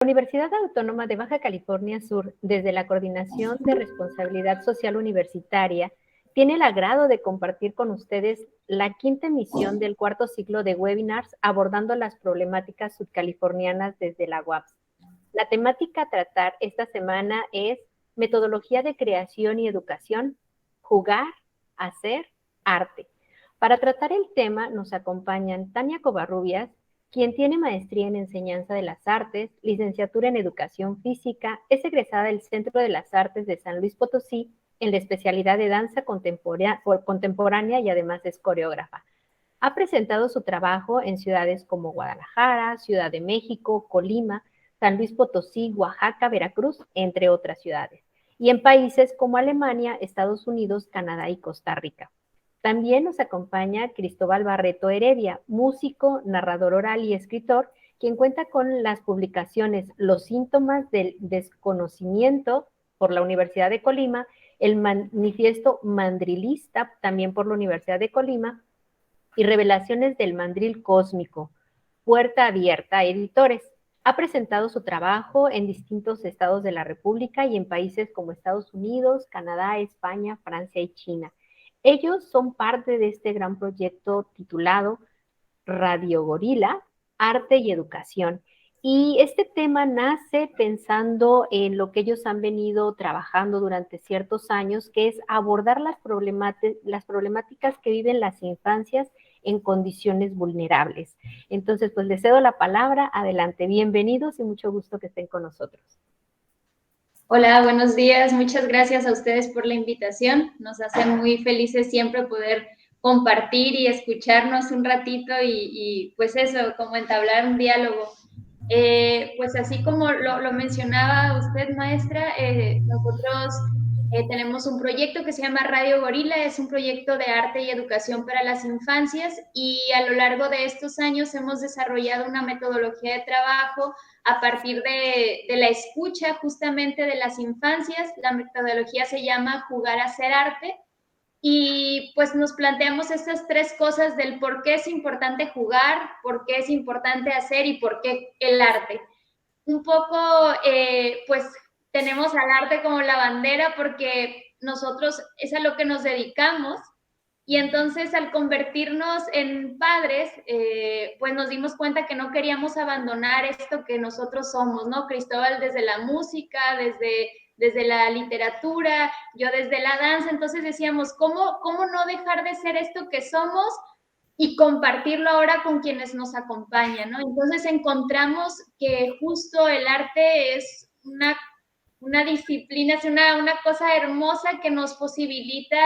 Universidad Autónoma de Baja California Sur, desde la Coordinación de Responsabilidad Social Universitaria, tiene el agrado de compartir con ustedes la quinta emisión del cuarto ciclo de webinars abordando las problemáticas subcalifornianas desde la UABS. La temática a tratar esta semana es metodología de creación y educación, jugar, hacer, arte. Para tratar el tema nos acompañan Tania Covarrubias, quien tiene maestría en enseñanza de las artes, licenciatura en educación física, es egresada del Centro de las Artes de San Luis Potosí en la especialidad de danza contemporánea y además es coreógrafa. Ha presentado su trabajo en ciudades como Guadalajara, Ciudad de México, Colima, San Luis Potosí, Oaxaca, Veracruz, entre otras ciudades, y en países como Alemania, Estados Unidos, Canadá y Costa Rica. También nos acompaña Cristóbal Barreto Heredia, músico, narrador oral y escritor, quien cuenta con las publicaciones Los síntomas del desconocimiento por la Universidad de Colima, el manifiesto mandrilista, también por la Universidad de Colima, y Revelaciones del Mandril Cósmico, Puerta Abierta, editores. Ha presentado su trabajo en distintos estados de la República y en países como Estados Unidos, Canadá, España, Francia y China. Ellos son parte de este gran proyecto titulado Radio Gorila, Arte y Educación. Y este tema nace pensando en lo que ellos han venido trabajando durante ciertos años, que es abordar las problemáticas que viven las infancias en condiciones vulnerables. Entonces, pues les cedo la palabra. Adelante, bienvenidos y mucho gusto que estén con nosotros. Hola, buenos días. Muchas gracias a ustedes por la invitación. Nos hace muy felices siempre poder compartir y escucharnos un ratito y pues eso, como entablar un diálogo. Pues así como lo mencionaba usted, maestra, nosotros tenemos un proyecto que se llama Radio Gorila, es un proyecto de arte y educación para las infancias y a lo largo de estos años hemos desarrollado una metodología de trabajo a partir de la escucha justamente de las infancias. La metodología se llama Jugar, Hacer, Arte. Y pues nos planteamos estas tres cosas del por qué es importante jugar, por qué es importante hacer y por qué el arte. Un poco, pues tenemos al arte como la bandera porque nosotros es a lo que nos dedicamos. Y entonces al convertirnos en padres, pues nos dimos cuenta que no queríamos abandonar esto que nosotros somos, ¿no? Cristóbal desde la música, desde la literatura, yo desde la danza, entonces decíamos, ¿cómo no dejar de ser esto que somos y compartirlo ahora con quienes nos acompañan, ¿no? Entonces encontramos que justo el arte es una disciplina, es una cosa hermosa que nos posibilita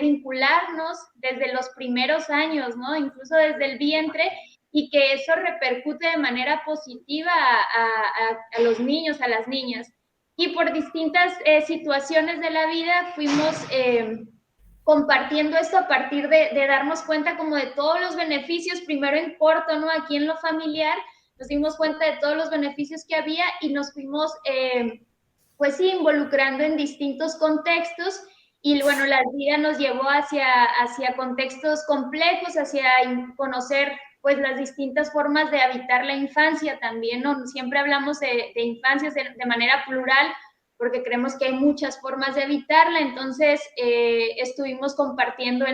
vincularnos desde los primeros años, ¿no? Incluso desde el vientre, y que eso repercute de manera positiva a los niños, a las niñas. Y por distintas situaciones de la vida fuimos compartiendo esto a partir de darnos cuenta como de todos los beneficios, primero en corto, ¿no? Aquí en lo familiar, nos dimos cuenta de todos los beneficios que había y nos fuimos pues sí, involucrando en distintos contextos y bueno, la vida nos llevó hacia contextos complejos, hacia conocer pues las distintas formas de habitar la infancia también, ¿no? Siempre hablamos de infancias de manera plural porque creemos que hay muchas formas de habitarla, entonces estuvimos compartiendo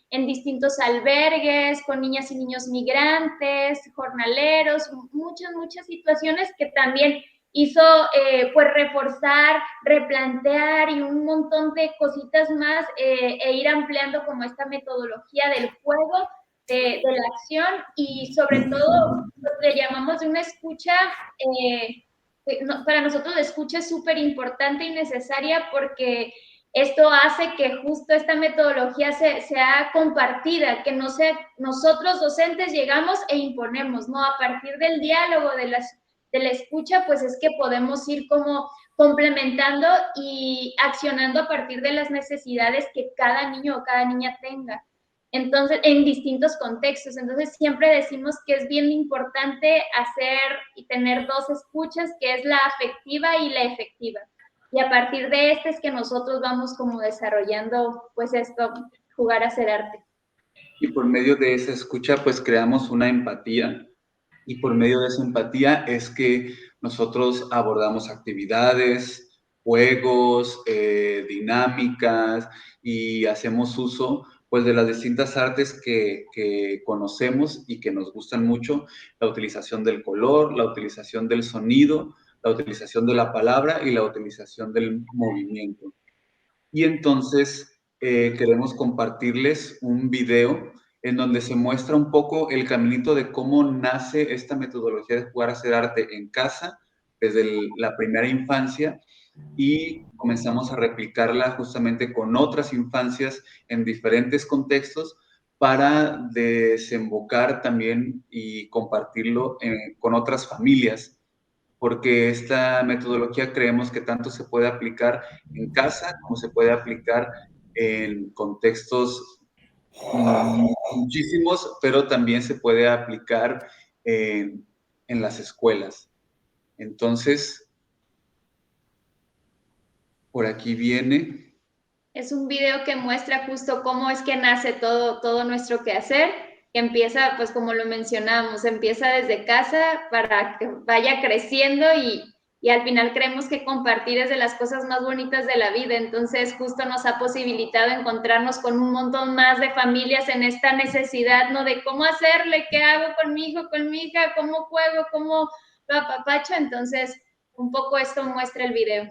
en distintos albergues, con niñas y niños migrantes, jornaleros, muchas situaciones que también hizo pues reforzar, replantear y un montón de cositas más e ir ampliando como esta metodología del juego, de la acción y sobre todo lo que llamamos de una escucha, para nosotros la escucha es súper importante y necesaria porque esto hace que justo esta metodología sea compartida, que no sea nosotros docentes llegamos e imponemos, ¿no? A partir del diálogo, de la escucha, pues es que podemos ir como complementando y accionando a partir de las necesidades que cada niño o cada niña tenga. Entonces, en distintos contextos. Entonces, siempre decimos que es bien importante hacer y tener dos escuchas, que es la afectiva y la efectiva. Y a partir de este es que nosotros vamos como desarrollando, pues esto, jugar, hacer arte. Y por medio de esa escucha, pues creamos una empatía. Y por medio de esa empatía es que nosotros abordamos actividades, juegos, dinámicas y hacemos uso pues de las distintas artes que conocemos y que nos gustan mucho, la utilización del color, la utilización del sonido, la utilización de la palabra y la utilización del movimiento. Y entonces queremos compartirles un video en donde se muestra un poco el caminito de cómo nace esta metodología de jugar a hacer arte en casa desde la primera infancia y comenzamos a replicarla justamente con otras infancias en diferentes contextos para desembocar también y compartirlo con otras familias, porque esta metodología creemos que tanto se puede aplicar en casa como se puede aplicar en contextos muchísimos, pero también se puede aplicar en las escuelas. Entonces, por aquí viene. Es un video que muestra justo cómo es que nace todo nuestro quehacer, que empieza, pues como lo mencionamos, empieza desde casa para que vaya creciendo y al final creemos que compartir es de las cosas más bonitas de la vida. Entonces justo nos ha posibilitado encontrarnos con un montón más de familias en esta necesidad, ¿no? De cómo hacerle, qué hago con mi hijo, con mi hija, cómo juego, cómo lo apapacho. Entonces un poco esto muestra el video.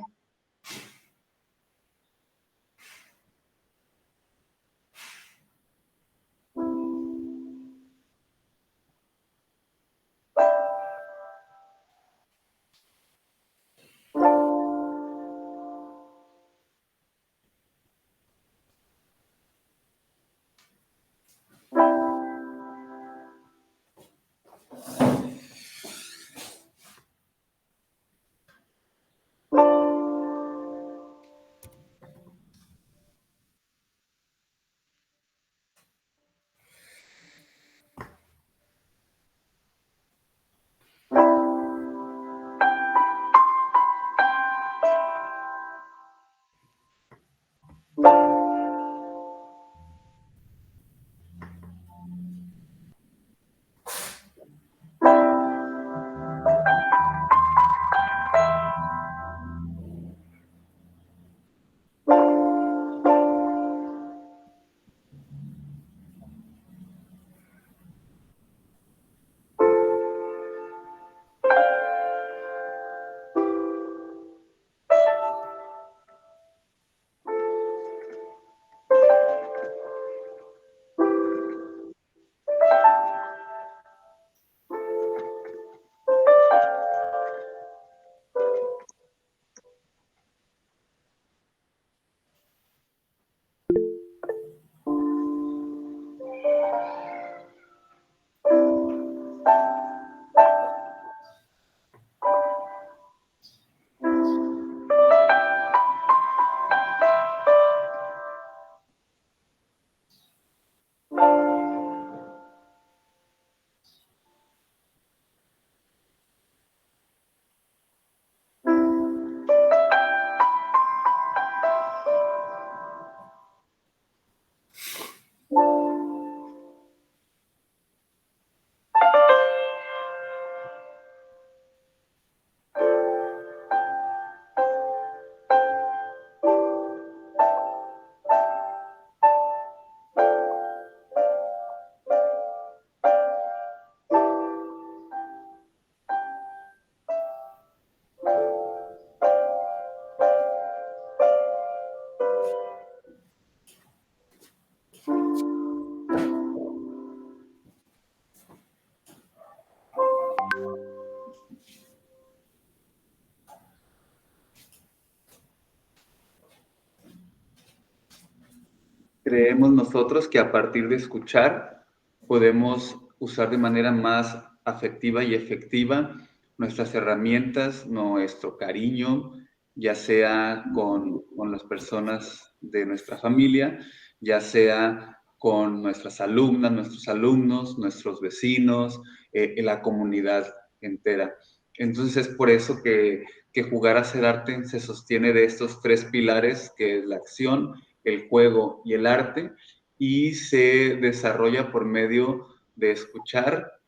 Creemos nosotros que a partir de escuchar podemos usar de manera más afectiva y efectiva nuestras herramientas, nuestro cariño, ya sea con las personas de nuestra familia, ya sea con nuestras alumnas, nuestros alumnos, nuestros vecinos, la comunidad entera. Entonces es por eso que jugar a hacer arte se sostiene de estos tres pilares, que es la acción, el juego y el arte, y se desarrolla por medio de escuchar,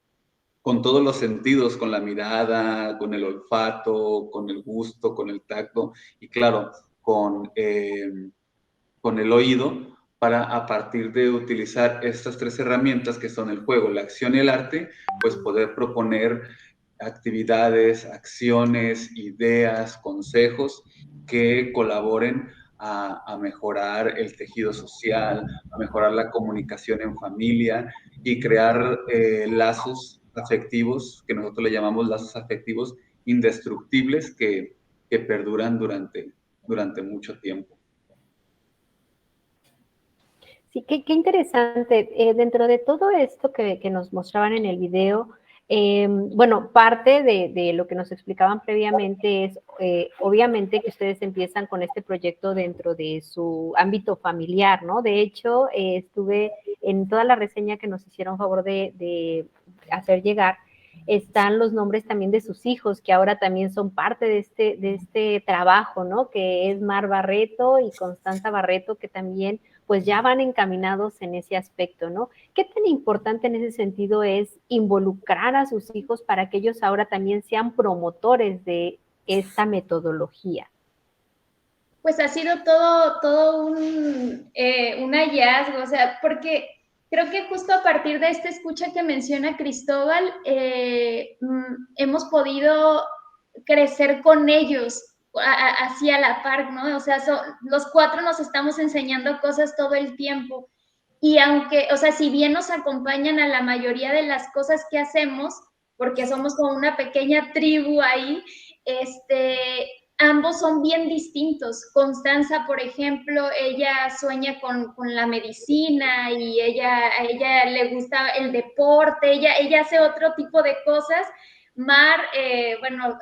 con todos los sentidos, con la mirada, con el olfato, con el gusto, con el tacto y claro, con el oído, para a partir de utilizar estas tres herramientas que son el juego, la acción y el arte, pues poder proponer actividades, acciones, ideas, consejos que colaboren a mejorar el tejido social, a mejorar la comunicación en familia y crear lazos afectivos, que nosotros le llamamos lazos afectivos indestructibles que perduran durante mucho tiempo. Sí, qué interesante. Dentro de todo esto que nos mostraban en el video, bueno, parte de lo que nos explicaban previamente es, obviamente, que ustedes empiezan con este proyecto dentro de su ámbito familiar, ¿no? De hecho, estuve en toda la reseña que nos hicieron favor de hacer llegar, están los nombres también de sus hijos, que ahora también son parte de este trabajo, ¿no? Que es Mar Barreto y Constanza Barreto, que también pues ya van encaminados en ese aspecto, ¿no? ¿Qué tan importante en ese sentido es involucrar a sus hijos para que ellos ahora también sean promotores de esta metodología? Pues ha sido todo un hallazgo, o sea, porque creo que justo a partir de esta escucha que menciona Cristóbal, hemos podido crecer con ellos así a la par, ¿no? O sea, los cuatro nos estamos enseñando cosas todo el tiempo. Y aunque, o sea, si bien nos acompañan a la mayoría de las cosas que hacemos, porque somos como una pequeña tribu ahí, ambos son bien distintos. Constanza, por ejemplo, ella sueña con la medicina y a ella le gusta el deporte, ella hace otro tipo de cosas. Mar, bueno,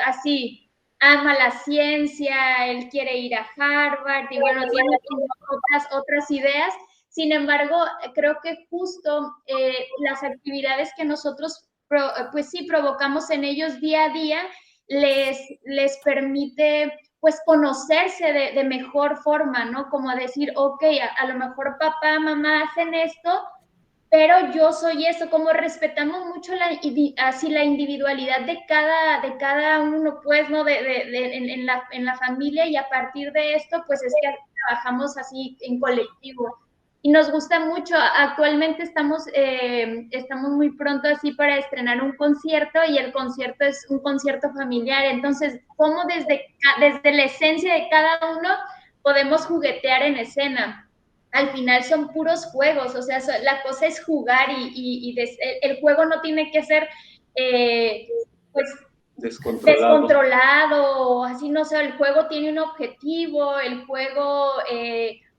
así, ama la ciencia, él quiere ir a Harvard y bueno, tiene otras ideas. Sin embargo, creo que justo las actividades que nosotros, pues sí, provocamos en ellos día a día, les permite pues conocerse de mejor forma, ¿no? Como decir, ok, a lo mejor papá, mamá hacen esto, pero yo soy eso, como respetamos mucho así la individualidad de cada uno, pues, ¿no? En la familia, y a partir de esto, pues es que trabajamos así en colectivo. Y nos gusta mucho. Actualmente estamos muy pronto así para estrenar un concierto, y el concierto es un concierto familiar. Entonces, ¿cómo desde la esencia de cada uno podemos juguetear en escena? Al final son puros juegos, o sea, la cosa es jugar y el juego no tiene que ser pues descontrolado, así, no sé, el juego tiene un objetivo, el juego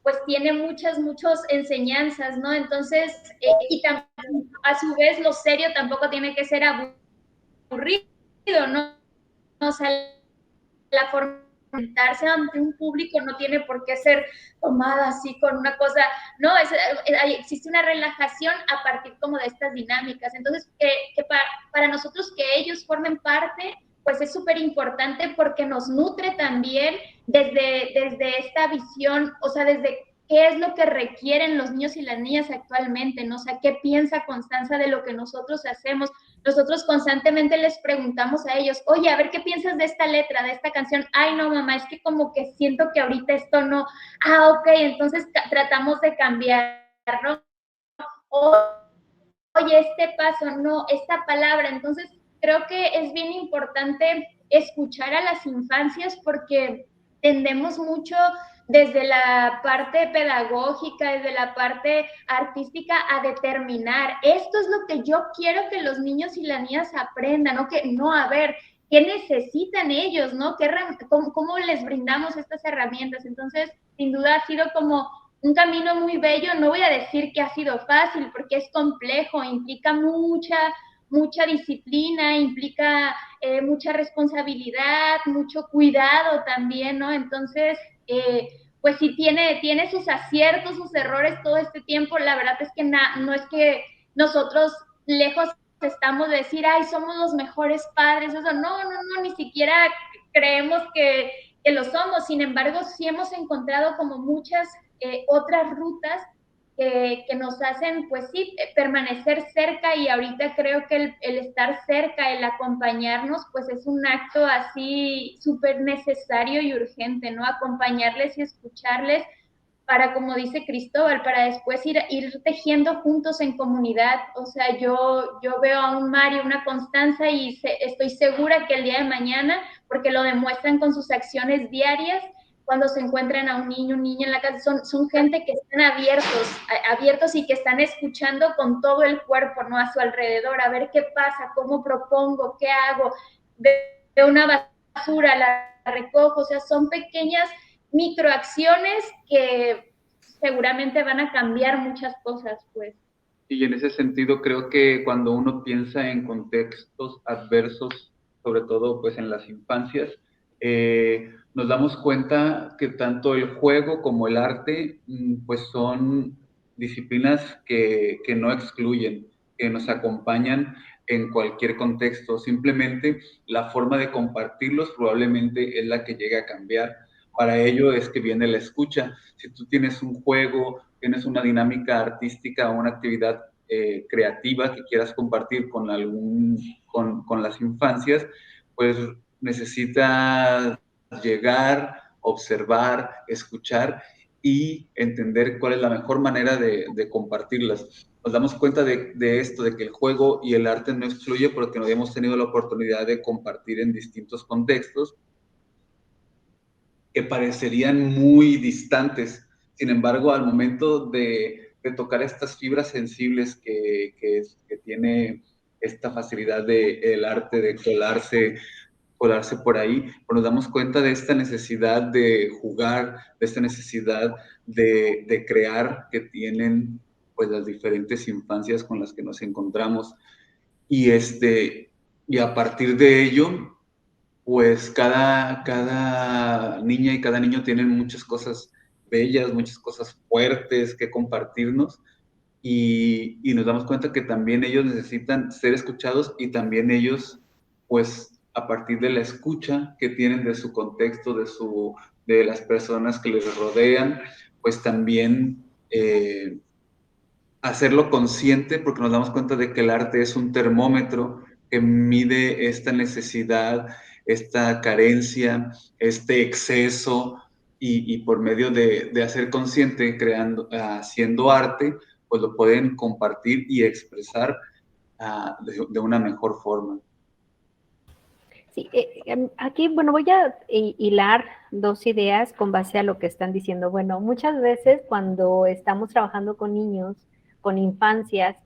pues tiene muchas enseñanzas, ¿no? Entonces, y también, a su vez, lo serio tampoco tiene que ser aburrido, ¿no? O sea, la forma de presentarse ante un público no tiene por qué ser tomada así con una cosa, no, existe una relajación a partir como de estas dinámicas. Entonces, que para nosotros que ellos formen parte, pues es súper importante, porque nos nutre también desde esta visión, o sea, desde qué es lo que requieren los niños y las niñas actualmente, ¿no? O sea, qué piensa Constanza de lo que nosotros hacemos. Nosotros constantemente les preguntamos a ellos, oye, a ver, ¿qué piensas de esta letra, de esta canción? Ay, no, mamá, es que como que siento que ahorita esto no. Ah, ok, entonces tratamos de cambiar, ¿no? Oye, este paso, no, esta palabra. Entonces, creo que es bien importante escuchar a las infancias, porque tendemos mucho desde la parte pedagógica, desde la parte artística, a determinar, esto es lo que yo quiero que los niños y las niñas aprendan, ¿no? Que no, a ver, ¿qué necesitan ellos, no? ¿Cómo les brindamos estas herramientas? Entonces, sin duda ha sido como un camino muy bello. No voy a decir que ha sido fácil, porque es complejo, implica mucha disciplina, implica mucha responsabilidad, mucho cuidado también, ¿no? Entonces, pues sí tiene sus aciertos, sus errores todo este tiempo. La verdad es que no es que nosotros lejos estamos de decir, ay, somos los mejores padres, eso, no, ni siquiera creemos que lo somos. Sin embargo, sí hemos encontrado como muchas otras rutas que nos hacen, pues sí, permanecer cerca, y ahorita creo que el estar cerca, el acompañarnos, pues es un acto así súper necesario y urgente, ¿no? Acompañarles y escucharles para, como dice Cristóbal, para después ir tejiendo juntos en comunidad. O sea, yo veo a un Mario, una Constanza, y estoy segura que el día de mañana, porque lo demuestran con sus acciones diarias, cuando se encuentran a un niño en la casa, son gente que están abiertos y que están escuchando con todo el cuerpo, ¿no? A su alrededor, a ver qué pasa, cómo propongo, qué hago, veo una basura, la recojo. O sea, son pequeñas microacciones que seguramente van a cambiar muchas cosas, pues. Y en ese sentido creo que cuando uno piensa en contextos adversos, sobre todo pues en las infancias, nos damos cuenta que tanto el juego como el arte pues son disciplinas que no excluyen, que nos acompañan en cualquier contexto. Simplemente la forma de compartirlos probablemente es la que llegue a cambiar. Para ello es que viene la escucha. Si tú tienes un juego, tienes una dinámica artística o una actividad creativa que quieras compartir con las infancias, pues necesitas llegar, observar, escuchar y entender cuál es la mejor manera de compartirlas. Nos damos cuenta de esto, de que el juego y el arte no excluye, porque nos hemos tenido la oportunidad de compartir en distintos contextos que parecerían muy distantes. Sin embargo, al momento de tocar estas fibras sensibles que tiene esta facilidad del arte de colarse por ahí, pues nos damos cuenta de esta necesidad de jugar, de esta necesidad de crear que tienen pues las diferentes infancias con las que nos encontramos. Y, y a partir de ello, pues cada niña y cada niño tienen muchas cosas bellas, muchas cosas fuertes que compartirnos, y nos damos cuenta que también ellos necesitan ser escuchados, y también ellos, pues a partir de la escucha que tienen de su contexto, de las personas que les rodean, pues también hacerlo consciente, porque nos damos cuenta de que el arte es un termómetro que mide esta necesidad, esta carencia, este exceso, y por medio de hacer consciente, haciendo arte, pues lo pueden compartir y expresar de una mejor forma. Sí, aquí, bueno, voy a hilar dos ideas con base a lo que están diciendo. Bueno, muchas veces cuando estamos trabajando con niños, con infancias,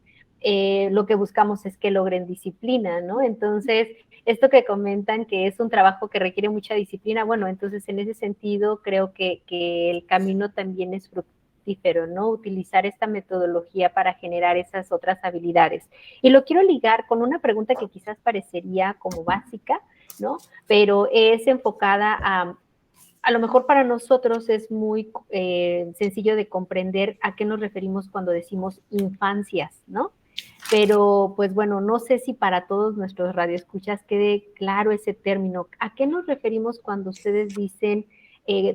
lo que buscamos es que logren disciplina, ¿no? Entonces, esto que comentan que es un trabajo que requiere mucha disciplina, bueno, entonces en ese sentido creo que el camino también es fructífero, ¿no? Utilizar esta metodología para generar esas otras habilidades. Y lo quiero ligar con una pregunta que quizás parecería como básica, ¿no? Pero es enfocada a lo mejor para nosotros es muy sencillo de comprender a qué nos referimos cuando decimos infancias, ¿no? Pero, pues bueno, no sé si para todos nuestros radioescuchas quede claro ese término. ¿A qué nos referimos cuando ustedes dicen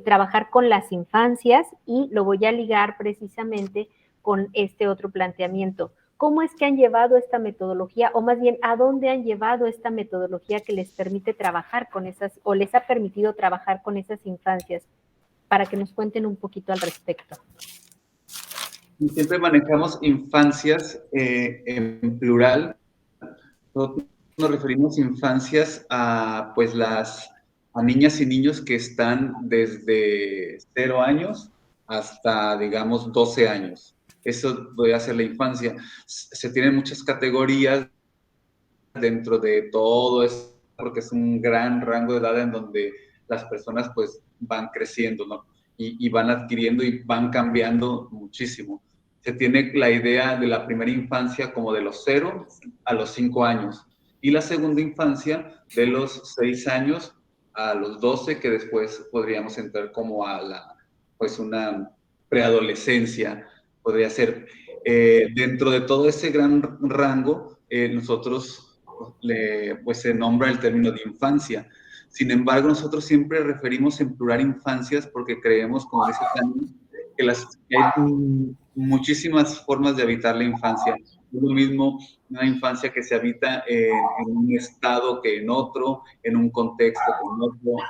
trabajar con las infancias? Y lo voy a ligar precisamente con este otro planteamiento. ¿Cómo es que han llevado esta metodología, o más bien, a dónde han llevado esta metodología que les permite trabajar con esas, o les ha permitido trabajar con esas infancias? Para que nos cuenten un poquito al respecto. Siempre manejamos infancias en plural. Nos referimos infancias a pues a niñas y niños que están desde 0 años hasta, digamos, 12 años. Eso podría ser la infancia. Se tienen muchas categorías dentro de todo eso, porque es un gran rango de edad en donde las personas pues van creciendo, ¿no? Y van adquiriendo y van cambiando muchísimo. Se tiene la idea de la primera infancia como de los 0 a los 5 años, y la segunda infancia de los 6 años a los 12, que después podríamos entrar como a pues una preadolescencia, podría ser. Dentro de todo ese gran rango, nosotros pues se nombra el término de infancia. Sin embargo, nosotros siempre referimos en plural infancias porque creemos, como dice Tania, que hay muchísimas formas de habitar la infancia. Es lo mismo una infancia que se habita en un estado que en otro, en un contexto que en otro.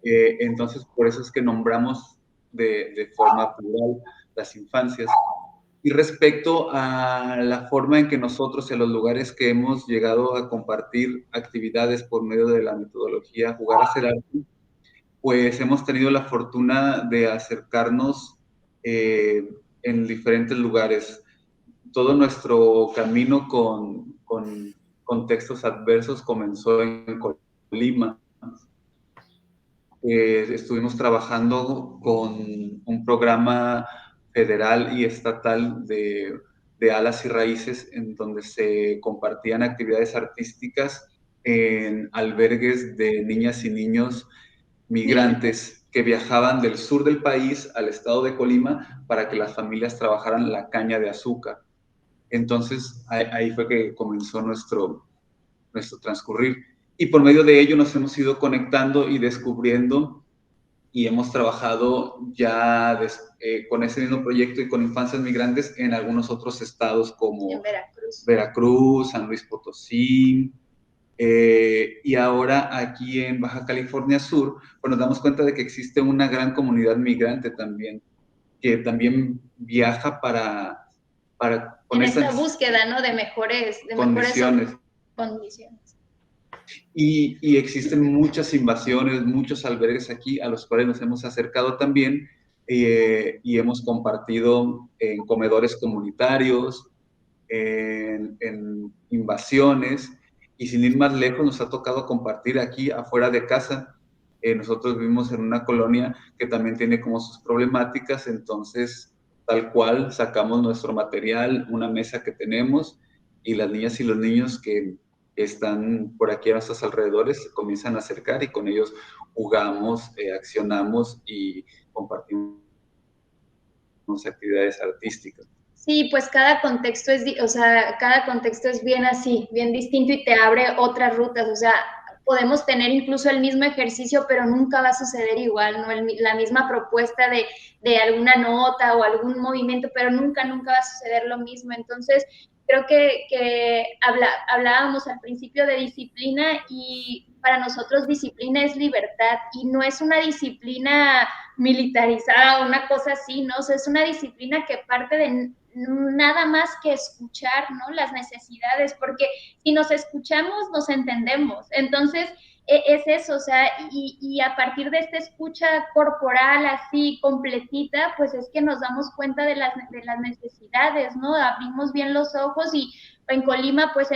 Entonces, por eso es que nombramos de forma plural las infancias. Y respecto a la forma en que nosotros, en los lugares que hemos llegado a compartir actividades por medio de la metodología Jugar a Hacer Arte, pues hemos tenido la fortuna de acercarnos en diferentes lugares. Todo nuestro camino con contextos adversos comenzó en Colima. Estuvimos trabajando con un programa federal y estatal de Alas y Raíces, en donde se compartían actividades artísticas en albergues de niñas y niños migrantes que viajaban del sur del país al estado de Colima para que las familias trabajaran la caña de azúcar. Entonces, ahí fue que comenzó nuestro transcurrir. Y por medio de ello nos hemos ido conectando y descubriendo, y hemos trabajado ya con ese mismo proyecto y con infancias migrantes en algunos otros estados como en Veracruz, San Luis Potosí, y ahora aquí en Baja California Sur, pues nos damos cuenta de que existe una gran comunidad migrante también, que también viaja con esta búsqueda, ¿no? De mejores condiciones. Y existen muchas invasiones, muchos albergues aquí a los cuales nos hemos acercado también y hemos compartido en comedores comunitarios, en invasiones, y sin ir más lejos nos ha tocado compartir aquí afuera de casa. Nosotros vivimos en una colonia que también tiene como sus problemáticas, entonces tal cual sacamos nuestro material, una mesa que tenemos, y las niñas y los niños que están por aquí a nuestros alrededores se comienzan a acercar y con ellos jugamos, accionamos y compartimos actividades artísticas. Sí, pues cada contexto cada contexto es bien así, bien distinto y te abre otras rutas, o sea, podemos tener incluso el mismo ejercicio, pero nunca va a suceder igual, ¿no? La misma propuesta de alguna nota o algún movimiento, pero nunca va a suceder lo mismo. Entonces, creo que hablábamos al principio de disciplina, y para nosotros disciplina es libertad, y no es una disciplina militarizada o una cosa así, ¿no? O sea, es una disciplina que parte de nada más que escuchar, ¿no? Las necesidades, porque si nos escuchamos, nos entendemos. Entonces, es eso, o sea, y a partir de esta escucha corporal así completita, pues es que nos damos cuenta de las necesidades, ¿no? Abrimos bien los ojos, y en Colima, pues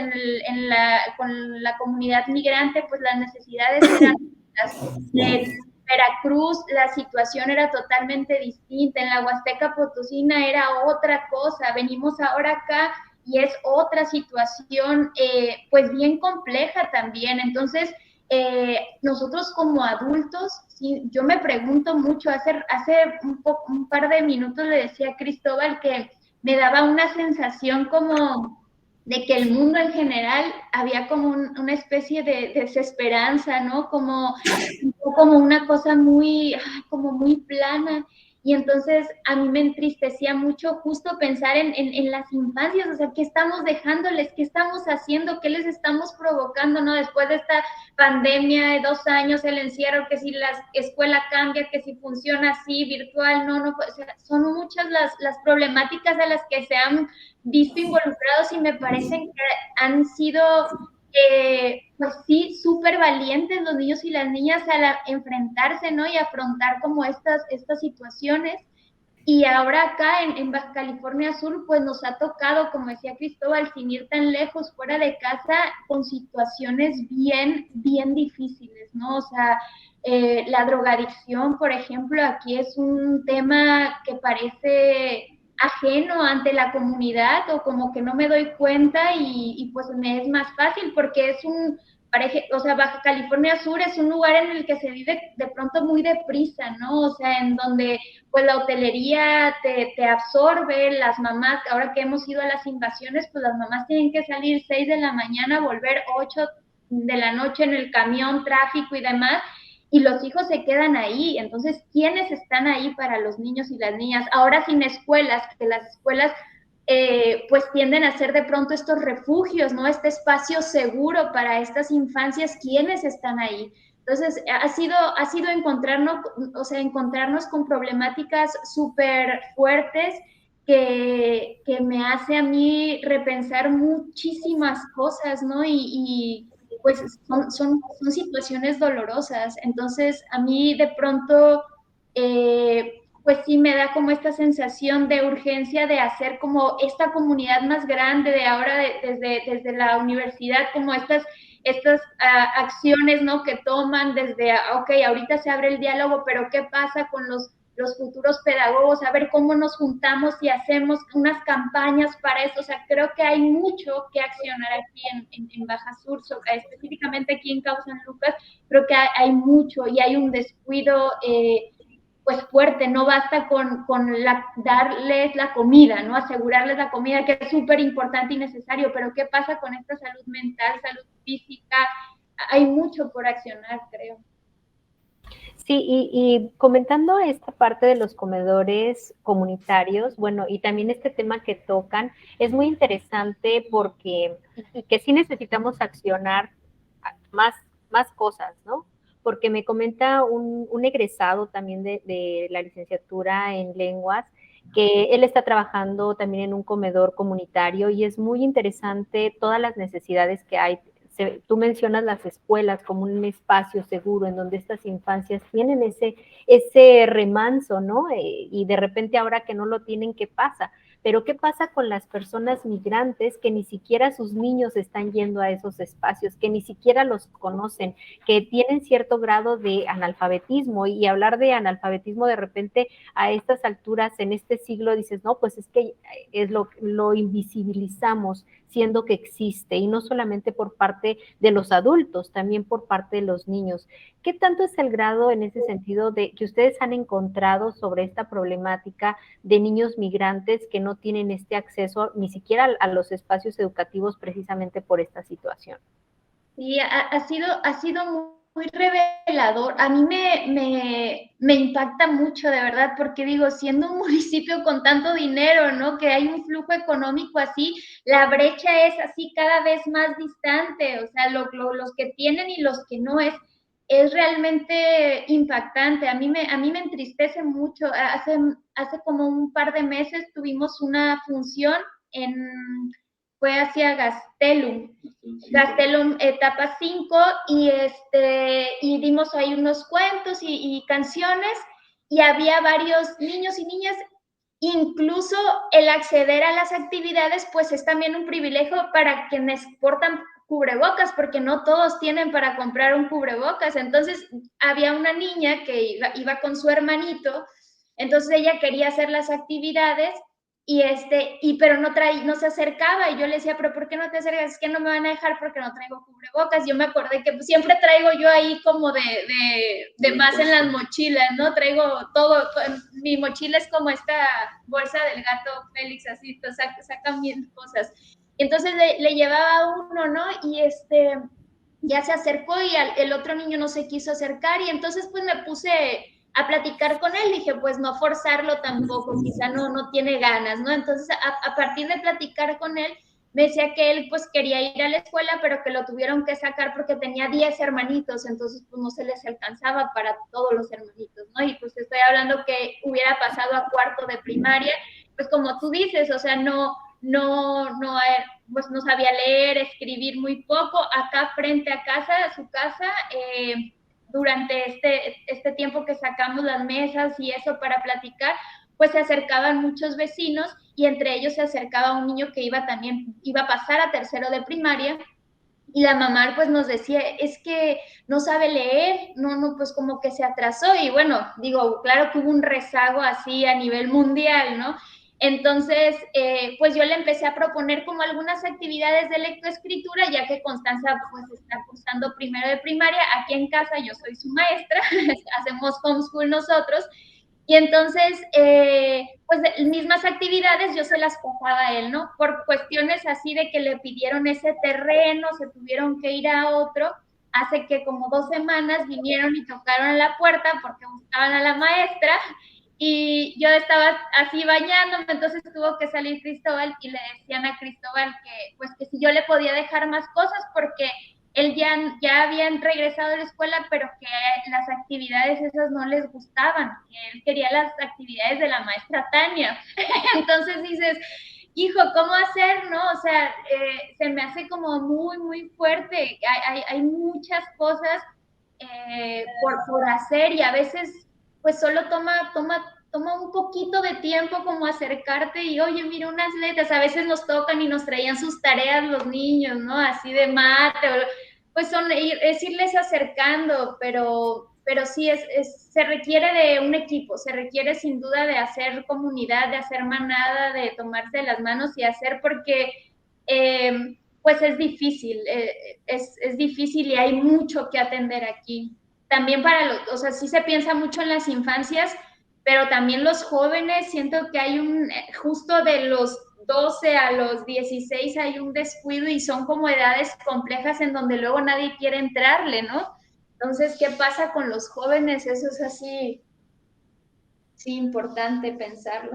con la comunidad migrante, pues las necesidades eran las Veracruz la situación era totalmente distinta, en la Huasteca Potosina era otra cosa, venimos ahora acá y es otra situación, pues bien compleja también. Entonces, nosotros como adultos, sí, yo me pregunto mucho, hace un par de minutos le decía a Cristóbal que me daba una sensación como de que el mundo en general había como una especie de desesperanza, ¿no? Como una cosa como muy plana. Y entonces a mí me entristecía mucho justo pensar en las infancias, o sea, ¿qué estamos dejándoles? ¿Qué estamos haciendo? ¿Qué les estamos provocando, no? Después de esta pandemia de 2 años, el encierro, que si la escuela cambia, que si funciona así, virtual, no, o sea, son muchas las problemáticas a las que se han visto involucrados, y me parecen que han sido pues sí, súper valientes los niños y las niñas al enfrentarse, ¿no? Y afrontar como estas situaciones. Y ahora acá en Baja California Sur, pues nos ha tocado, como decía Cristóbal, sin ir tan lejos, fuera de casa, con situaciones bien difíciles, ¿no? O sea, la drogadicción, por ejemplo, aquí es un tema que parece ajeno ante la comunidad, o como que no me doy cuenta, y pues me es más fácil porque es o sea, Baja California Sur es un lugar en el que se vive de pronto muy deprisa, ¿no? O sea, en donde pues la hotelería te absorbe, las mamás, ahora que hemos ido a las invasiones, pues las mamás tienen que salir 6 de la mañana, volver 8 de la noche en el camión, tráfico y demás, y los hijos se quedan ahí. Entonces, ¿quiénes están ahí para los niños y las niñas? Ahora sin escuelas, que las escuelas pues tienden a ser de pronto estos refugios, ¿no? Este espacio seguro para estas infancias, ¿quiénes están ahí? Entonces, ha sido encontrarnos con problemáticas súper fuertes que me hace a mí repensar muchísimas cosas, ¿no? Y pues son situaciones dolorosas. Entonces, a mí de pronto, pues sí me da como esta sensación de urgencia de hacer como esta comunidad más grande de ahora, desde la universidad, como estas acciones, ¿no? Que toman desde, ok, ahorita se abre el diálogo, pero ¿qué pasa con los futuros pedagogos? A ver cómo nos juntamos y hacemos unas campañas para eso. O sea, creo que hay mucho que accionar aquí en Baja Sur, específicamente aquí en Cabo San Lucas. Creo que hay mucho y hay un descuido pues fuerte. No basta con darles la comida, ¿no? Asegurarles la comida, que es súper importante y necesario, pero ¿qué pasa con esta salud mental, salud física? Hay mucho por accionar, creo. Sí, y comentando esta parte de los comedores comunitarios, bueno, y también este tema que tocan, es muy interesante porque que sí necesitamos accionar más cosas, ¿no? Porque me comenta un egresado también de la licenciatura en lenguas, que él está trabajando también en un comedor comunitario y es muy interesante todas las necesidades que hay. Tú mencionas las escuelas como un espacio seguro en donde estas infancias tienen ese remanso, ¿no? Y de repente ahora que no lo tienen, ¿qué pasa? Pero ¿qué pasa con las personas migrantes que ni siquiera sus niños están yendo a esos espacios, que ni siquiera los conocen, que tienen cierto grado de analfabetismo? Y hablar de analfabetismo de repente a estas alturas, en este siglo, dices, no, pues es que lo invisibilizamos, siendo que existe, y no solamente por parte de los adultos, también por parte de los niños. ¿Qué tanto es el grado en ese sentido de que ustedes han encontrado sobre esta problemática de niños migrantes que no tienen este acceso ni siquiera a los espacios educativos precisamente por esta situación? Sí, ha sido muy revelador. A mí me impacta mucho, de verdad, porque digo, siendo un municipio con tanto dinero, ¿no? Que hay un flujo económico así, la brecha es así cada vez más distante. O sea, los que tienen y los que no es realmente impactante. A mí me entristece mucho. Hace como un par de meses tuvimos una función fue hacia Gastelum etapa 5, y dimos ahí unos cuentos y canciones, y había varios niños y niñas. Incluso el acceder a las actividades pues es también un privilegio para quienes portan cubrebocas, porque no todos tienen para comprar un cubrebocas. Entonces había una niña que iba con su hermanito, entonces ella quería hacer las actividades pero no se acercaba, y yo le decía, pero ¿por qué no te acercas? Es que no me van a dejar porque no traigo cubrebocas. Yo me acordé que pues, siempre traigo yo ahí como de más en las mochilas, ¿no? Traigo todo, mi mochila es como esta bolsa del gato Félix, así, sacan mil cosas. Y entonces le llevaba uno, ¿no? Y ya se acercó y el otro niño no se quiso acercar, y entonces pues me puse a platicar con él. Dije, pues no forzarlo tampoco, quizá no tiene ganas, ¿no? Entonces, a partir de platicar con él, me decía que él pues quería ir a la escuela, pero que lo tuvieron que sacar porque tenía 10 hermanitos, entonces pues no se les alcanzaba para todos los hermanitos, ¿no? Y pues estoy hablando que hubiera pasado a cuarto de primaria, pues como tú dices, o sea, pues no sabía leer, escribir muy poco. Acá frente a su casa, durante este tiempo que sacamos las mesas y eso para platicar, pues se acercaban muchos vecinos, y entre ellos se acercaba un niño que iba a pasar a tercero de primaria, y la mamá pues nos decía, es que no sabe leer, pues como que se atrasó. Y bueno, digo, claro que hubo un rezago así a nivel mundial, ¿no? Entonces, pues yo le empecé a proponer como algunas actividades de lectoescritura, ya que Constanza pues está cursando primero de primaria. Aquí en casa yo soy su maestra, hacemos homeschool nosotros, y entonces, pues mismas actividades yo se las pasaba a él, ¿no? Por cuestiones así de que le pidieron ese terreno, se tuvieron que ir a otro, hace que como 2 semanas vinieron y tocaron a la puerta porque buscaban a la maestra, y yo estaba así bañándome, entonces tuvo que salir Cristóbal y le decían a Cristóbal que, pues, que si yo le podía dejar más cosas porque él ya habían regresado a la escuela, pero que las actividades esas no les gustaban, que él quería las actividades de la maestra Tania. Entonces dices, hijo, ¿cómo hacer, no? O sea, se me hace como muy, muy fuerte. Hay muchas cosas por hacer, y a veces pues solo toma un poquito de tiempo como acercarte y, oye, mira unas letras, a veces nos tocan y nos traían sus tareas los niños, ¿no? Así de mate, pues es irles acercando, pero sí, se requiere de un equipo, se requiere sin duda de hacer comunidad, de hacer manada, de tomarse las manos y hacer, porque pues es difícil, es difícil y hay mucho que atender aquí. También o sea, sí se piensa mucho en las infancias, pero también los jóvenes, siento que hay justo de los 12 a los 16 hay un descuido y son como edades complejas en donde luego nadie quiere entrarle, ¿no? Entonces, ¿qué pasa con los jóvenes? Eso es así, sí, importante pensarlo.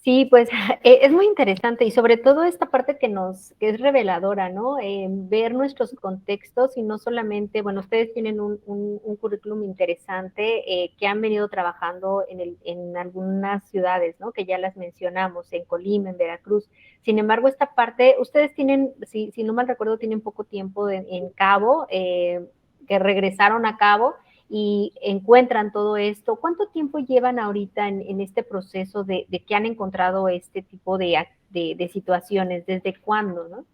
Sí, pues es muy interesante y sobre todo esta parte que es reveladora, ¿no? Ver nuestros contextos y no solamente, bueno, ustedes tienen un currículum interesante que han venido trabajando en algunas ciudades, ¿no? Que ya las mencionamos, en Colima, en Veracruz. Sin embargo, esta parte, ustedes tienen, si no mal recuerdo, tienen poco tiempo en Cabo, que regresaron a Cabo y encuentran todo esto. ¿Cuánto tiempo llevan ahorita en este proceso de que han encontrado este tipo de situaciones? ¿Desde cuándo, no?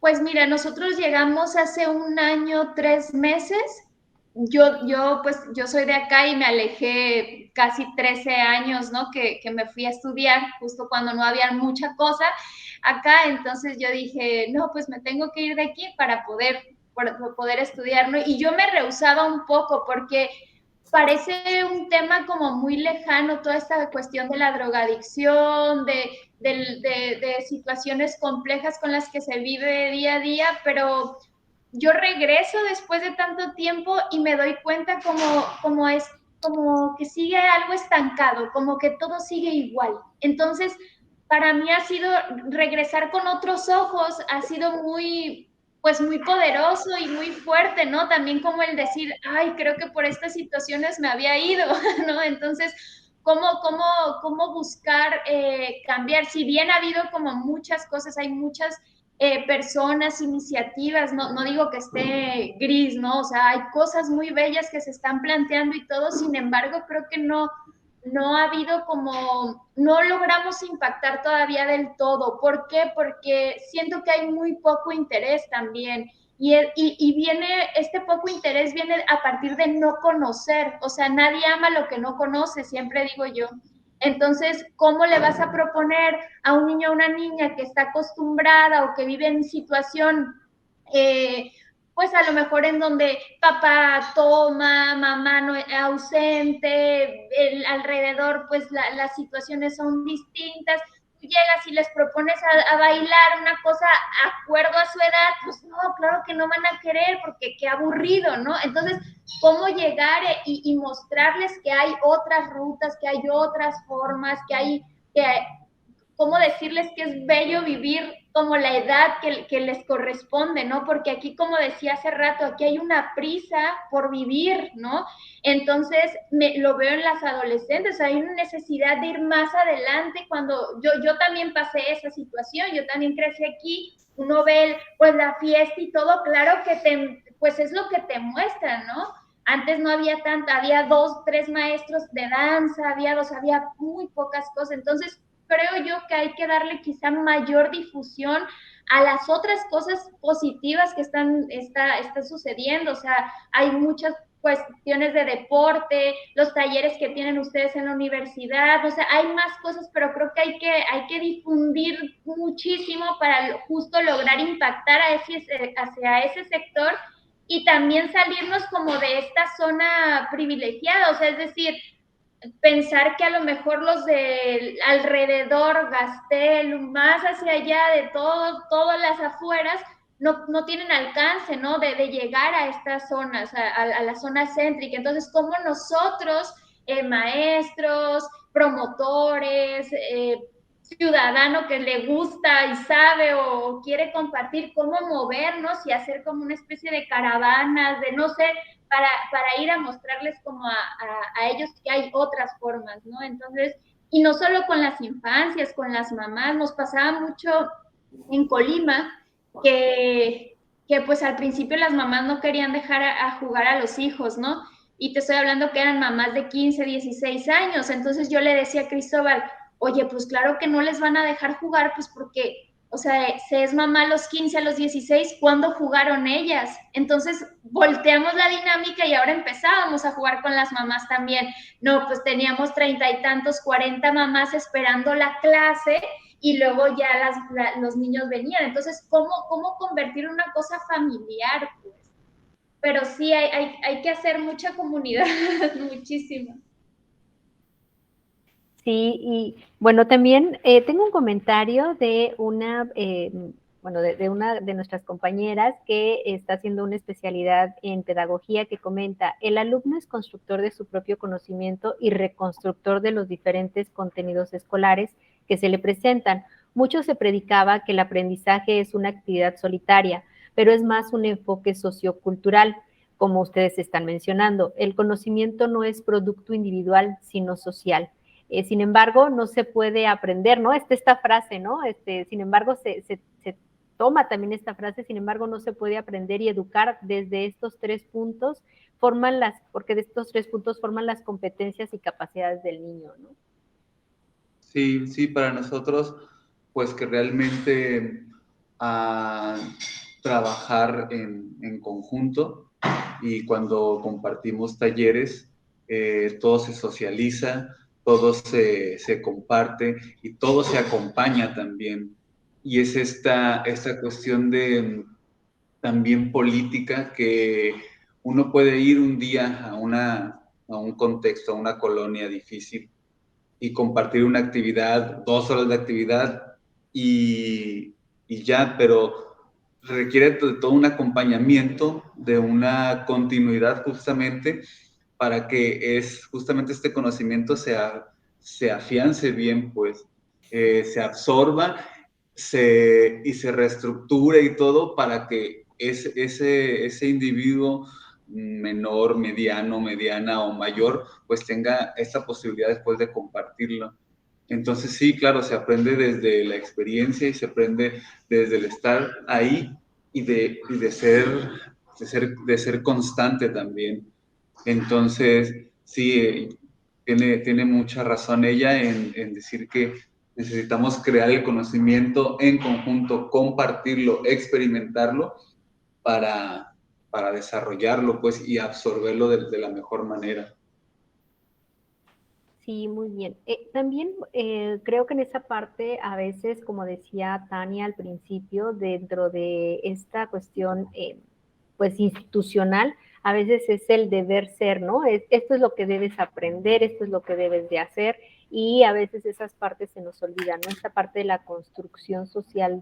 Pues mira, nosotros llegamos hace 1 año, 3 meses. Yo soy de acá y me alejé casi 13 años, ¿no? Que me fui a estudiar justo cuando no había mucha cosa acá. Entonces yo dije, no, pues me tengo que ir de aquí para poder estudiar, ¿no? Y yo me rehusaba un poco porque parece un tema como muy lejano, toda esta cuestión de la drogadicción, de situaciones complejas con las que se vive día a día, pero yo regreso después de tanto tiempo y me doy cuenta como que sigue algo estancado, como que todo sigue igual. Entonces, para mí ha sido regresar con otros ojos, ha sido pues muy poderoso y muy fuerte, ¿no? También como el decir, ay, creo que por estas situaciones me había ido, ¿no? Entonces, ¿cómo buscar cambiar? Si bien ha habido como muchas cosas, hay muchas personas, iniciativas, no digo que esté gris, ¿no? O sea, hay cosas muy bellas que se están planteando y todo, sin embargo, creo que no ha habido no logramos impactar todavía del todo. ¿Por qué? Porque siento que hay muy poco interés también. Y viene, este poco interés viene a partir de no conocer, o sea, nadie ama lo que no conoce, siempre digo yo. Entonces, ¿cómo le vas a proponer a un niño o una niña que está acostumbrada o que vive en situación pues a lo mejor en donde papá toma, mamá no ausente, alrededor pues las situaciones son distintas, tú llegas y les propones a bailar una cosa acuerdo a su edad, pues no, claro que no van a querer porque qué aburrido, ¿no? Entonces, ¿cómo llegar y mostrarles que hay otras rutas, que hay otras formas, cómo decirles que es bello vivir como la edad que les corresponde, ¿no? Porque aquí, como decía hace rato, aquí hay una prisa por vivir, ¿no? Entonces, lo veo en las adolescentes, hay una necesidad de ir más adelante. Cuando yo también pasé esa situación, yo también crecí aquí, uno ve pues la fiesta y todo, claro que pues es lo que te muestran, ¿no? Antes no había tanta, había 2, 3 maestros de danza, había muy pocas cosas. Entonces, creo yo que hay que darle quizá mayor difusión a las otras cosas positivas que están sucediendo. O sea, hay muchas cuestiones de deporte, los talleres que tienen ustedes en la universidad, o sea, hay más cosas, pero creo que hay que difundir muchísimo para justo lograr impactar hacia ese sector y también salirnos como de esta zona privilegiada, o sea, es decir, pensar que a lo mejor los de alrededor, Gastel, más hacia allá de todas las afueras, no tienen alcance, ¿no? De llegar a estas zonas, a la zona céntrica. Entonces, ¿cómo nosotros, maestros, promotores, ciudadano que le gusta y sabe o quiere compartir, cómo movernos y hacer como una especie de caravanas, de no sé, para ir a mostrarles como a ellos que hay otras formas, ¿no? Entonces, y no solo con las infancias, con las mamás, nos pasaba mucho en Colima que pues al principio las mamás no querían dejar a jugar a los hijos, ¿no? Y te estoy hablando que eran mamás de 15, 16 años. Entonces yo le decía a Cristóbal, oye, pues claro que no les van a dejar jugar, pues porque, o sea, se es mamá a los 15, a los 16, ¿cuándo jugaron ellas? Entonces volteamos la dinámica y ahora empezábamos a jugar con las mamás también. No, pues teníamos 30 y tantos, 40 mamás esperando la clase y luego ya los niños venían. Entonces, ¿cómo convertir una cosa familiar? Pues? Pero sí, hay que hacer mucha comunidad, muchísima. Sí, y bueno, también tengo un comentario de una, bueno, de una de nuestras compañeras que está haciendo una especialidad en pedagogía que comenta, el alumno es constructor de su propio conocimiento y reconstructor de los diferentes contenidos escolares que se le presentan. Mucho se predicaba que el aprendizaje es una actividad solitaria, pero es más un enfoque sociocultural, como ustedes están mencionando. El conocimiento no es producto individual, sino social. Sin embargo, no se puede aprender, ¿no? Esta frase, ¿no? Sin embargo, se toma también esta frase, sin embargo, no se puede aprender y educar desde estos tres puntos, porque de estos tres puntos forman las competencias y capacidades del niño, ¿no? Sí, sí, para nosotros, pues que realmente a trabajar en conjunto y cuando compartimos talleres, todo se socializa, todo se comparte y todo se acompaña también. Y es esta cuestión de también política que uno puede ir un día a un contexto, a una colonia difícil y compartir una actividad, 2 horas de actividad y, y ya, pero requiere de todo un acompañamiento, de una continuidad justamente para que justamente este conocimiento se afiance bien, pues, se absorba y se reestructure y todo para que ese individuo menor, mediano, mediana o mayor, pues tenga esta posibilidad después de compartirlo. Entonces sí, claro, se aprende desde la experiencia y se aprende desde el estar ahí y de ser constante también. Entonces, sí, tiene mucha razón ella en decir que necesitamos crear el conocimiento en conjunto, compartirlo, experimentarlo para, para desarrollarlo pues, y absorberlo de la mejor manera. Sí, muy bien. También creo que en esa parte, a veces, como decía Tania al principio, dentro de esta cuestión, pues institucional, a veces es el deber ser, ¿no? Esto es lo que debes aprender, esto es lo que debes de hacer, y a veces esas partes se nos olvidan, ¿no? Esta parte de la construcción social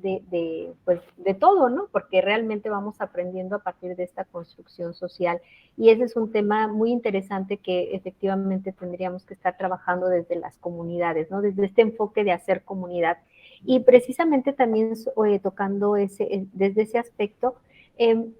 pues, de todo, ¿no? Porque realmente vamos aprendiendo a partir de esta construcción social. Y ese es un tema muy interesante que efectivamente tendríamos que estar trabajando desde las comunidades, ¿no? Desde este enfoque de hacer comunidad. Y precisamente también tocando desde ese aspecto,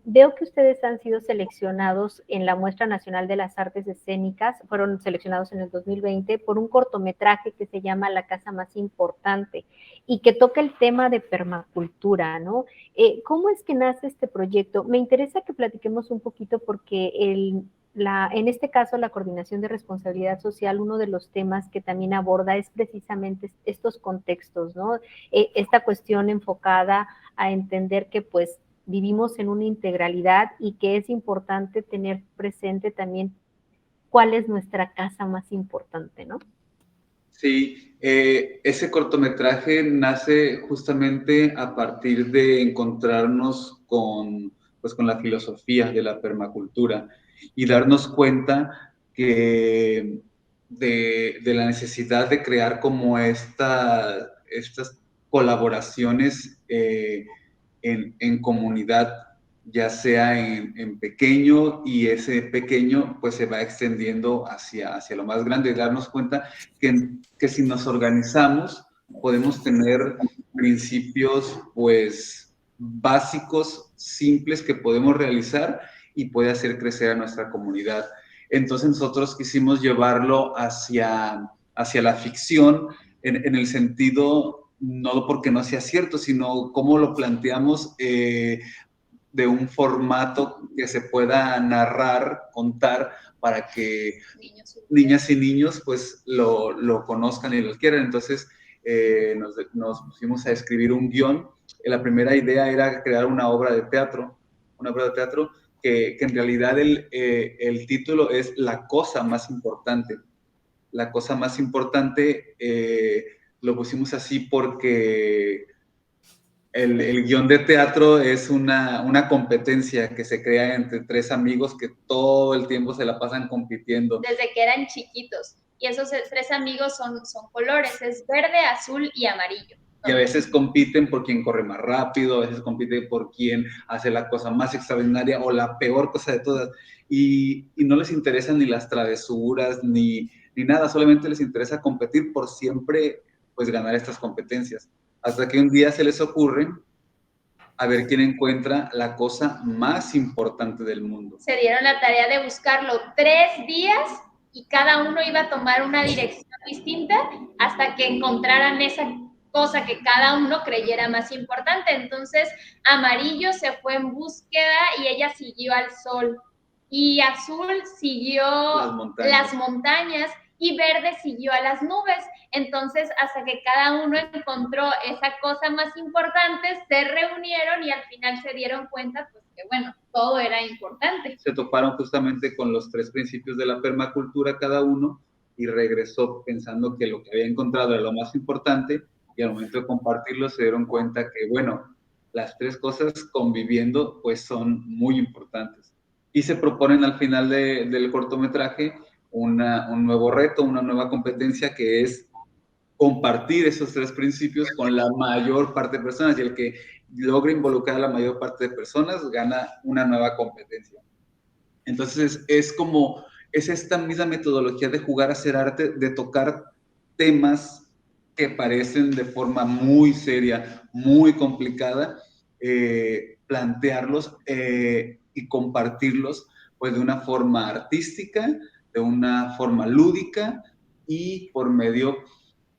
veo que ustedes han sido seleccionados en la Muestra Nacional de las Artes Escénicas, fueron seleccionados en el 2020 por un cortometraje que se llama La Casa Más Importante y que toca el tema de permacultura, ¿no? ¿Cómo es que nace este proyecto? Me interesa que platiquemos un poquito porque en este caso la coordinación de responsabilidad social, uno de los temas que también aborda es precisamente estos contextos, ¿no? Esta cuestión enfocada a entender que pues vivimos en una integralidad y que es importante tener presente también cuál es nuestra casa más importante, ¿no? Sí, ese cortometraje nace justamente a partir de encontrarnos pues, con la filosofía de la permacultura y darnos cuenta que de la necesidad de crear como estas colaboraciones en comunidad, ya sea en pequeño, y ese pequeño pues se va extendiendo hacia lo más grande, y darnos cuenta que si nos organizamos podemos tener principios pues básicos, simples, que podemos realizar y puede hacer crecer a nuestra comunidad. Entonces nosotros quisimos llevarlo hacia la ficción, en el sentido, no porque no sea cierto, sino cómo lo planteamos de un formato que se pueda narrar, contar, para que niñas y niños pues lo conozcan y lo quieran. Entonces nos pusimos a escribir un guión. La primera idea era crear una obra de teatro, que en realidad el título es La cosa más importante. La cosa más importante lo pusimos así porque el guión de teatro es una competencia que se crea entre tres amigos que todo el tiempo se la pasan compitiendo. Desde que eran chiquitos. Y esos tres amigos son colores, es verde, azul y amarillo. Y a veces compiten por quién corre más rápido, a veces compiten por quién hace la cosa más extraordinaria o la peor cosa de todas. Y no les interesan ni las travesuras, ni nada, solamente les interesa competir por siempre, pues ganar estas competencias. Hasta que un día se les ocurre a ver quién encuentra la cosa más importante del mundo. Se dieron la tarea de buscarlo 3 días y cada uno iba a tomar una dirección distinta hasta que encontraran esa cosa que cada uno creyera más importante. Entonces, amarillo se fue en búsqueda y ella siguió al sol. Y azul siguió las montañas y verde siguió a las nubes. Entonces, hasta que cada uno encontró esa cosa más importante, se reunieron y al final se dieron cuenta, pues, que bueno, todo era importante. Se toparon justamente con los 3 principios de la permacultura cada uno, y regresó pensando que lo que había encontrado era lo más importante, y al momento de compartirlo se dieron cuenta que, bueno, las 3 cosas conviviendo pues son muy importantes. Y se proponen al final del cortometraje un nuevo reto, una nueva competencia, que es compartir esos 3 principios con la mayor parte de personas, y el que logre involucrar a la mayor parte de personas gana una nueva competencia. Entonces es esta misma metodología de jugar a hacer arte, de tocar temas que parecen de forma muy seria, muy complicada, plantearlos y compartirlos pues de una forma artística, de una forma lúdica, y por medio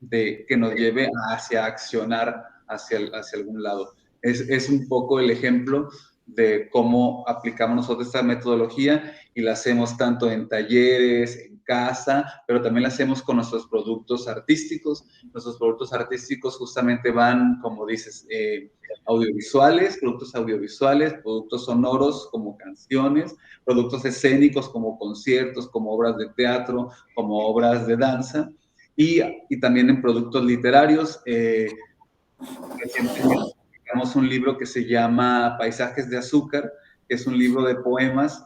de que nos lleve hacia accionar hacia algún lado. Es un poco el ejemplo de cómo aplicamos nosotros esta metodología, y la hacemos tanto en talleres, en casa, pero también la hacemos con nuestros productos artísticos. Nuestros productos artísticos justamente van, como dices, productos audiovisuales, productos sonoros como canciones, productos escénicos como conciertos, como obras de teatro, como obras de danza, y también en productos literarios. Recientemente publicamos un libro que se llama Paisajes de Azúcar, que es un libro de poemas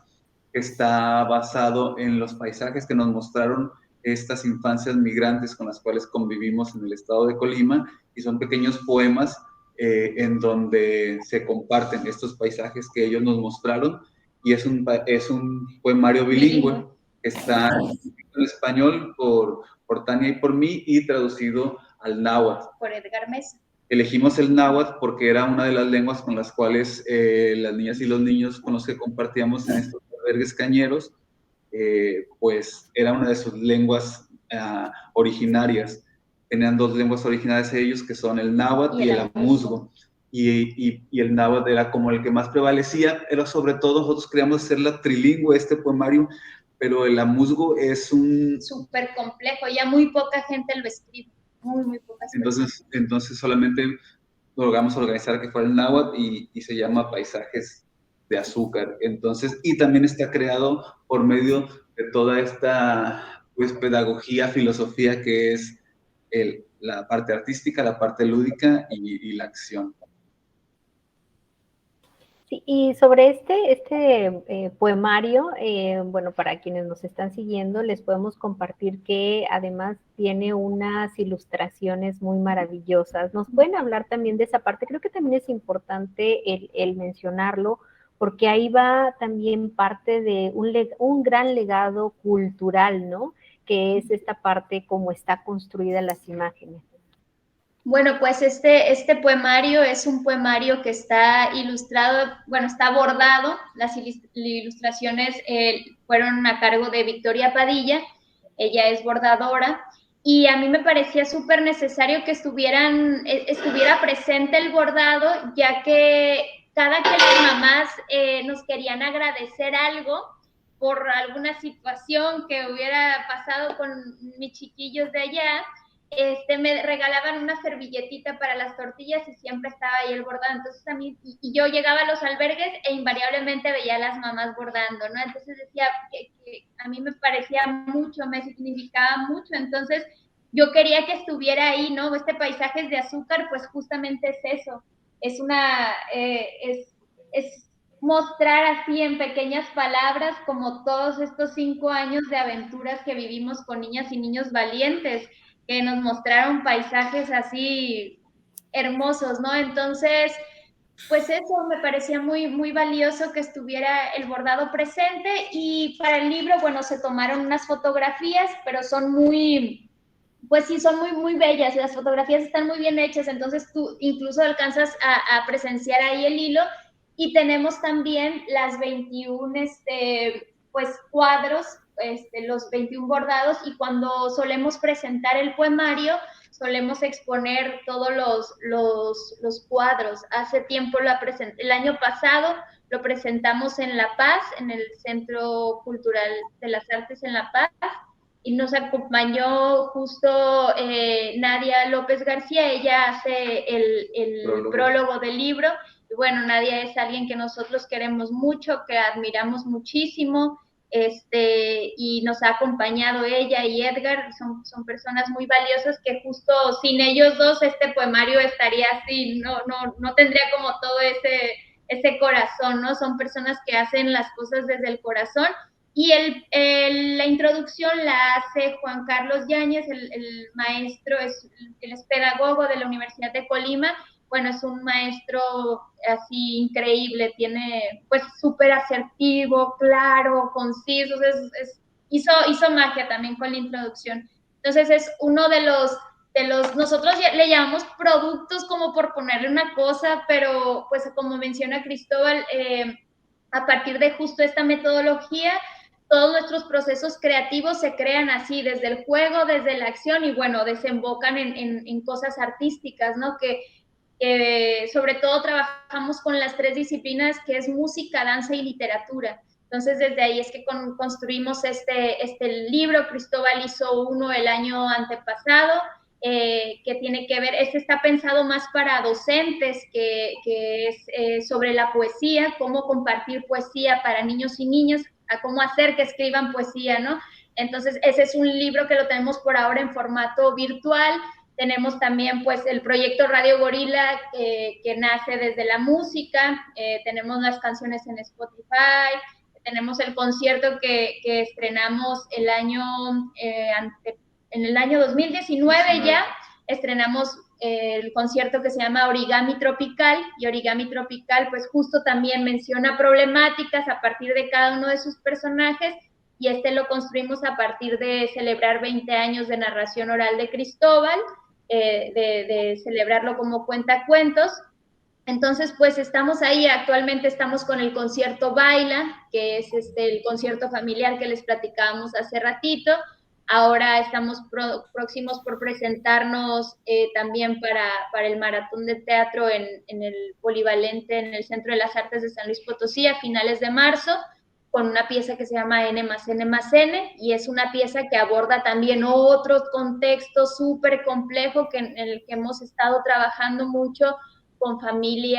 que está basado en los paisajes que nos mostraron estas infancias migrantes con las cuales convivimos en el estado de Colima, y son pequeños poemas en donde se comparten estos paisajes que ellos nos mostraron, y es un poemario bilingüe que está en español por Tania y por mí, y traducido al náhuatl. Por Edgar Mesa. Elegimos el náhuatl porque era una de las lenguas con las cuales las niñas y los niños con los que compartíamos en estos albergues cañeros, pues era una de sus lenguas originarias. Tenían 2 lenguas originarias ellos, que son el náhuatl y el amuzgo. Y el náhuatl era como el que más prevalecía, pero sobre todo nosotros queríamos hacerla trilingüe, este poemario, pero el amuzgo es un... súper complejo, ya muy poca gente lo escribe. Muy pocas personas. Entonces solamente logramos organizar que fuera el náhuatl, y se llama Paisajes de Azúcar. Entonces, y también está creado por medio de toda esta pues pedagogía, filosofía, que es la parte artística, la parte lúdica y la acción. Sí, Y sobre este poemario, bueno, para quienes nos están siguiendo, les podemos compartir que además tiene unas ilustraciones muy maravillosas. ¿Nos pueden hablar también de esa parte? Creo que también es importante el mencionarlo, porque ahí va también parte de un gran legado cultural, ¿no? Que es esta parte como está construida las imágenes. Bueno, pues este poemario es un poemario que está ilustrado, bueno, está bordado, las ilustraciones fueron a cargo de Victoria Padilla, ella es bordadora, y a mí me parecía súper necesario que estuviera presente el bordado, ya que cada que las mamás nos querían agradecer algo por alguna situación que hubiera pasado con mis chiquillos de allá, me regalaban una servilletita para las tortillas y siempre estaba ahí el bordado. Entonces a mí, y yo llegaba a los albergues e invariablemente veía a las mamás bordando, ¿no? Entonces decía que a mí me parecía mucho, me significaba mucho. Entonces yo quería que estuviera ahí, ¿no? Este Paisajes de Azúcar, pues justamente es eso. Es mostrar así en pequeñas palabras como todos estos 5 años de aventuras que vivimos con niñas y niños valientes, que nos mostraron paisajes así hermosos, ¿no? Entonces, pues eso me parecía muy, muy valioso que estuviera el bordado presente, y para el libro, bueno, se tomaron unas fotografías, pero son muy, pues sí, son muy, muy bellas, las fotografías están muy bien hechas, entonces tú incluso alcanzas a presenciar ahí el hilo, y tenemos también las 21, pues, cuadros, los 21 bordados, y cuando solemos presentar el poemario, solemos exponer todos los cuadros. Hace tiempo el año pasado lo presentamos en La Paz, en el Centro Cultural de las Artes en La Paz, y nos acompañó justo Nadia López García. Ella hace el prólogo del libro, y bueno, Nadia es alguien que nosotros queremos mucho, que admiramos muchísimo, y nos ha acompañado ella y Edgar, son personas muy valiosas que justo sin ellos dos este poemario estaría así, no tendría como todo ese corazón, ¿no? Son personas que hacen las cosas desde el corazón. Y la introducción la hace Juan Carlos Yáñez, el maestro, él es pedagogo de la Universidad de Colima. Bueno, es un maestro así increíble, tiene pues súper asertivo, claro, conciso, hizo magia también con la introducción. Entonces es uno de los, nosotros le llamamos productos como por ponerle una cosa, pero pues como menciona Cristóbal, a partir de justo esta metodología, todos nuestros procesos creativos se crean así, desde el juego, desde la acción, y bueno, desembocan en cosas artísticas, ¿no? Que sobre todo trabajamos con las 3 disciplinas, que es música, danza y literatura. Entonces, desde ahí es que construimos este libro. Cristóbal hizo uno el año antepasado, que tiene que ver, está pensado más para docentes, que es sobre la poesía, cómo compartir poesía para niños y niñas, a cómo hacer que escriban poesía, ¿no? Entonces, ese es un libro que lo tenemos por ahora en formato virtual. Tenemos también pues el proyecto Radio Gorila, que nace desde la música. Tenemos las canciones en Spotify, tenemos el concierto que estrenamos en el año 2019 ya, estrenamos el concierto que se llama Origami Tropical, y Origami Tropical pues justo también menciona problemáticas a partir de cada uno de sus personajes, y lo construimos a partir de celebrar 20 años de narración oral de Cristóbal, de celebrarlo como cuentacuentos. Entonces, pues estamos ahí, actualmente estamos con el concierto Baila, que es el concierto familiar que les platicábamos hace ratito. Ahora estamos próximos por presentarnos también para el maratón de teatro en el Polivalente, en el Centro de las Artes de San Luis Potosí, a finales de marzo, con una pieza que se llama N+N+N, y es una pieza que aborda también otro contexto súper complejo en el que hemos estado trabajando mucho con familiares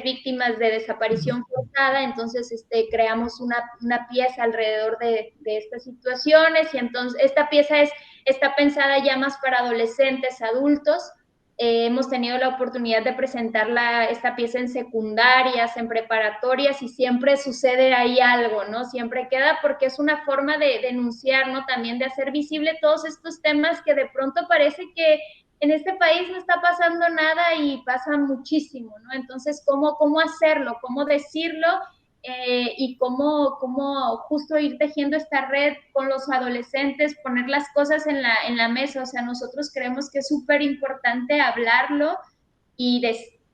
víctimas de desaparición forzada. Entonces creamos una pieza alrededor de estas situaciones, y entonces esta pieza está pensada ya más para adolescentes, adultos, hemos tenido la oportunidad de presentar esta pieza en secundarias, en preparatorias, y siempre sucede ahí algo, ¿no? Siempre queda, porque es una forma de denunciar, ¿no? También de hacer visible todos estos temas que de pronto parece que en este país no está pasando nada y pasa muchísimo, ¿no? Entonces, ¿cómo hacerlo? ¿Cómo decirlo? Y cómo justo ir tejiendo esta red con los adolescentes, poner las cosas en la mesa. O sea, nosotros creemos que es súper importante hablarlo y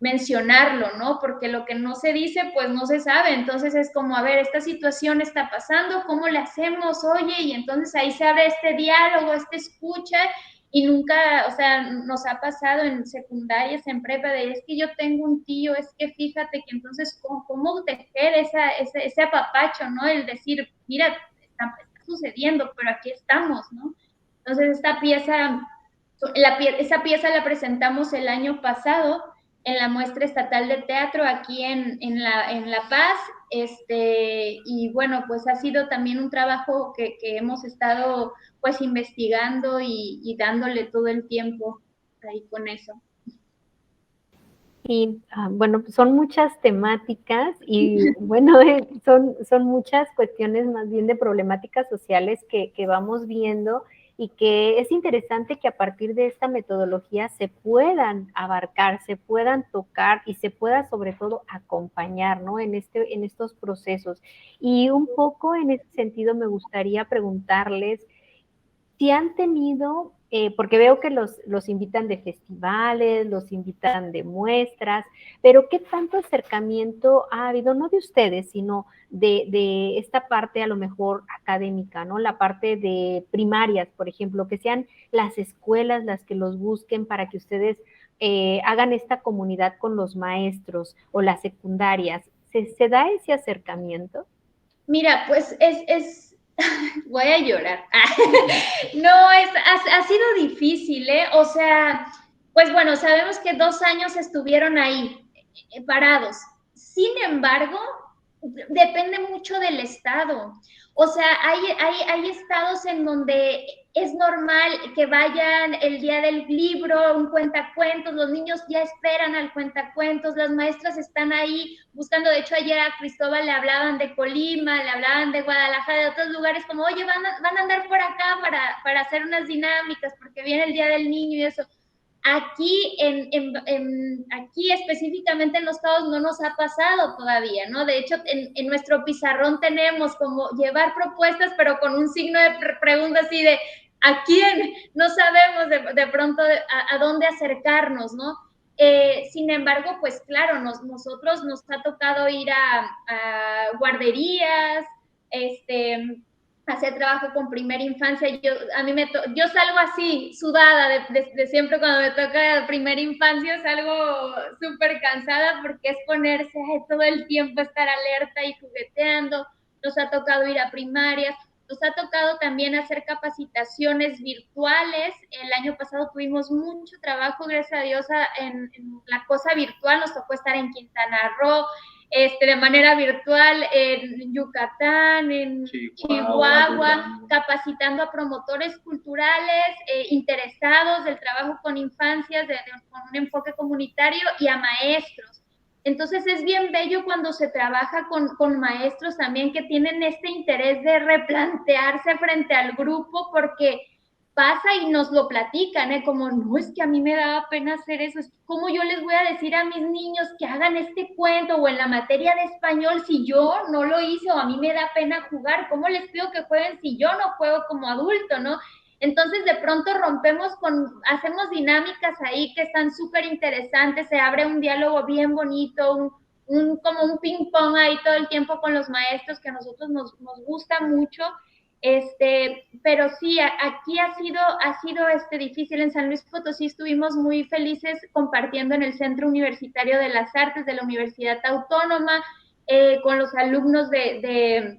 mencionarlo, ¿no? Porque lo que no se dice, pues no se sabe. Entonces es como, a ver, esta situación está pasando, ¿cómo le hacemos? Oye, y entonces ahí se abre este diálogo, esta escucha, y nunca, o sea, nos ha pasado en secundarias, en prepa, de es que yo tengo un tío, es que fíjate que entonces, ¿cómo tejer ese apapacho, ¿no? El decir, mira, está sucediendo, pero aquí estamos, ¿no? Entonces esa pieza la presentamos el año pasado en la muestra estatal de teatro aquí en La Paz, y bueno, pues ha sido también un trabajo que hemos estado pues investigando y dándole todo el tiempo ahí con eso. Y bueno, son muchas temáticas y bueno, son muchas cuestiones más bien de problemáticas sociales que vamos viendo, y que es interesante que a partir de esta metodología se puedan abarcar, se puedan tocar y se pueda sobre todo acompañar, ¿no? En estos procesos. Y un poco en ese sentido me gustaría preguntarles si han tenido, porque veo que los invitan de festivales, los invitan de muestras, pero ¿qué tanto acercamiento ha habido, no de ustedes, sino de esta parte a lo mejor académica, ¿no? La parte de primarias, por ejemplo, que sean las escuelas las que los busquen para que ustedes hagan esta comunidad con los maestros, o las secundarias. ¿Se da ese acercamiento? Mira, pues voy a llorar. No, ha sido difícil, ¿eh? O sea, pues bueno, sabemos que 2 años estuvieron ahí, parados. Sin embargo, depende mucho del estado. O sea, hay estados en donde es normal que vayan el día del libro, un cuentacuentos, los niños ya esperan al cuentacuentos, las maestras están ahí buscando. De hecho, ayer a Cristóbal le hablaban de Colima, le hablaban de Guadalajara, de otros lugares, como, oye, van a andar por acá para hacer unas dinámicas, porque viene el Día del Niño y eso. Aquí, aquí específicamente en Los Cabos no nos ha pasado todavía, ¿no? De hecho, en nuestro pizarrón tenemos como llevar propuestas, pero con un signo de pregunta así de ¿a quién? No sabemos de pronto a dónde acercarnos, ¿no? Sin embargo, pues claro, nosotros nos ha tocado ir a guarderías, hacer trabajo con primera infancia. Yo salgo así, sudada de siempre cuando me toca primera infancia, salgo súper cansada porque es ponerse todo el tiempo, estar alerta y jugueteando. Nos ha tocado ir a primarias, nos ha tocado también hacer capacitaciones virtuales. El año pasado tuvimos mucho trabajo, gracias a Dios, en la cosa virtual. Nos tocó estar en Quintana Roo, de manera virtual, en Yucatán, en Chihuahua, capacitando a promotores culturales interesados del trabajo con infancias, con un enfoque comunitario, y a maestros. Entonces es bien bello cuando se trabaja con maestros también que tienen este interés de replantearse frente al grupo, porque pasa y nos lo platican, como, no, es que a mí me daba pena hacer eso, es ¿cómo yo les voy a decir a mis niños que hagan este cuento? O en la materia de español, si yo no lo hice, o a mí me da pena jugar, ¿cómo les pido que jueguen si yo no juego como adulto, no? Entonces de pronto hacemos dinámicas ahí que están súper interesantes, se abre un diálogo bien bonito, como un ping pong ahí todo el tiempo con los maestros, que a nosotros nos gusta mucho. Pero sí, aquí ha sido difícil. En San Luis Potosí estuvimos muy felices compartiendo en el Centro Universitario de las Artes de la Universidad Autónoma, con los alumnos de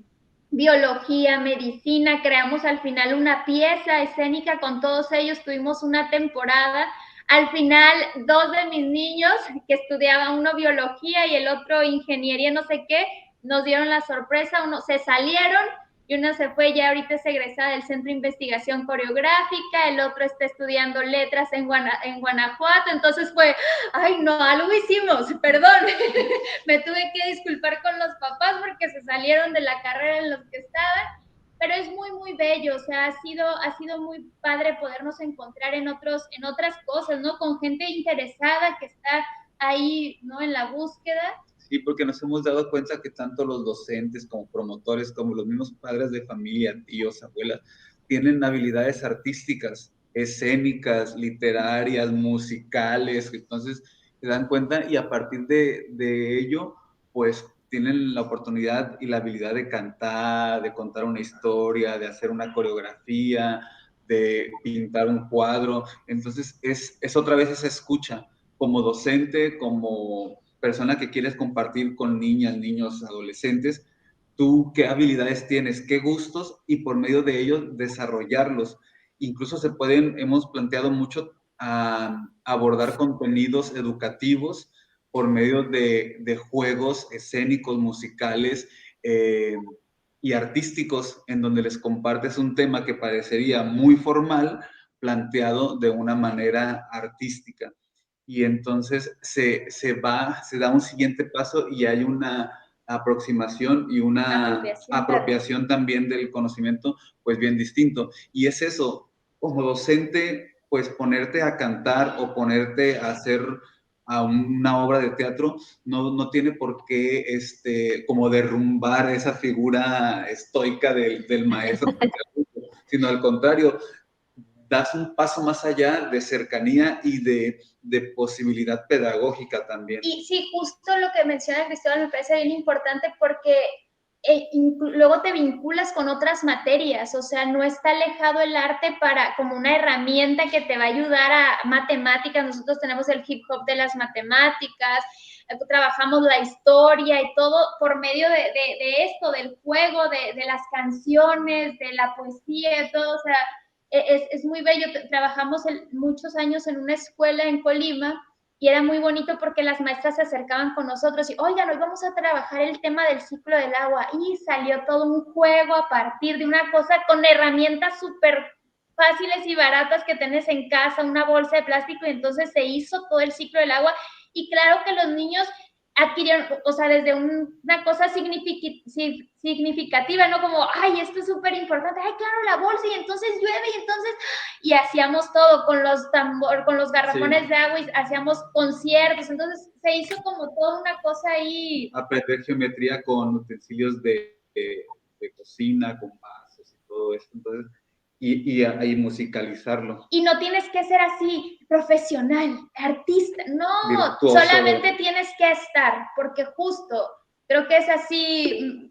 biología, medicina. Creamos al final una pieza escénica con todos ellos, tuvimos una temporada. Al final, 2 de mis niños que estudiaban, uno biología y el otro ingeniería no sé qué, nos dieron la sorpresa, se salieron y una se fue, ya ahorita es egresada del Centro de Investigación Coreográfica, el otro está estudiando letras en Guanajuato, entonces fue, ay no, algo hicimos, perdón, me tuve que disculpar con los papás porque se salieron de la carrera en los que estaban, pero es muy, muy bello, o sea, ha sido muy padre podernos encontrar en otras cosas, ¿no? Con gente interesada que está ahí, ¿no? En la búsqueda. Sí, porque nos hemos dado cuenta que tanto los docentes como promotores, como los mismos padres de familia, tíos, abuelas, tienen habilidades artísticas, escénicas, literarias, musicales, entonces se dan cuenta y a partir de ello, pues tienen la oportunidad y la habilidad de cantar, de contar una historia, de hacer una coreografía, de pintar un cuadro. Entonces es otra vez esa escucha como docente, como persona que quieres compartir con niñas, niños, adolescentes, tú qué habilidades tienes, qué gustos y por medio de ellos desarrollarlos. Incluso se pueden, hemos planteado mucho abordar contenidos educativos por medio de juegos escénicos, musicales y artísticos, en donde les compartes un tema que parecería muy formal, planteado de una manera artística. Y entonces se da un siguiente paso y hay una aproximación y una apropiación también del conocimiento, pues bien distinto. Y es eso, como docente, pues ponerte a cantar o ponerte a hacer a una obra de teatro no tiene por qué como derrumbar esa figura estoica del maestro, sino al contrario, das un paso más allá de cercanía y de posibilidad pedagógica también. Y sí, justo lo que menciona Cristóbal me parece bien importante porque luego te vinculas con otras materias, o sea, no está alejado el arte como una herramienta que te va a ayudar a matemáticas. Nosotros tenemos el hip hop de las matemáticas, trabajamos la historia y todo por medio de esto, del juego, de las canciones, de la poesía, todo, o sea, es muy bello. Trabajamos muchos años en una escuela en Colima y era muy bonito porque las maestras se acercaban con nosotros y, oigan, hoy vamos a trabajar el tema del ciclo del agua, y salió todo un juego a partir de una cosa con herramientas súper fáciles y baratas que tenés en casa, una bolsa de plástico, y entonces se hizo todo el ciclo del agua. Y claro que los niños adquirieron, o sea, desde una cosa significativa, ¿no? Como, ay, esto es súper importante, ay, claro, la bolsa, y entonces llueve, y entonces, y hacíamos todo con los con los garrafones sí. De agua, y hacíamos conciertos, entonces se hizo como toda una cosa ahí. Aprender geometría con utensilios de cocina, con vasos y todo esto, entonces, y musicalizarlo. Y no tienes que ser así, profesional, artista, no, virtuoso. Solamente tienes que estar, porque justo, creo que es así,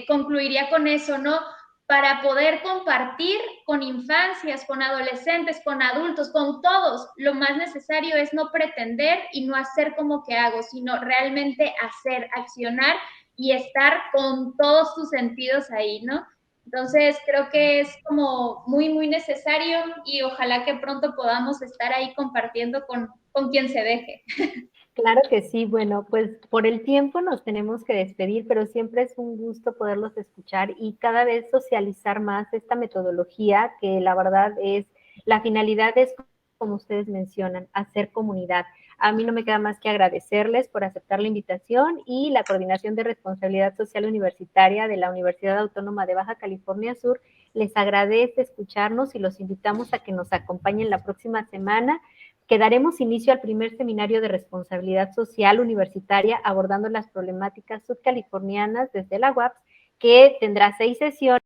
concluiría con eso, ¿no? Para poder compartir con infancias, con adolescentes, con adultos, con todos, lo más necesario es no pretender y no hacer como que hago, sino realmente hacer, accionar y estar con todos tus sentidos ahí, ¿no? Entonces, creo que es como muy, muy necesario y ojalá que pronto podamos estar ahí compartiendo con quien se deje. Claro que sí. Bueno, pues por el tiempo nos tenemos que despedir, pero siempre es un gusto poderlos escuchar y cada vez socializar más esta metodología que la verdad es, la finalidad es, como ustedes mencionan, hacer comunidad. A mí no me queda más que agradecerles por aceptar la invitación y la Coordinación de Responsabilidad Social Universitaria de la Universidad Autónoma de Baja California Sur les agradece escucharnos y los invitamos a que nos acompañen la próxima semana, que daremos inicio al primer seminario de responsabilidad social universitaria abordando las problemáticas subcalifornianas desde la UAPS, que tendrá 6 sesiones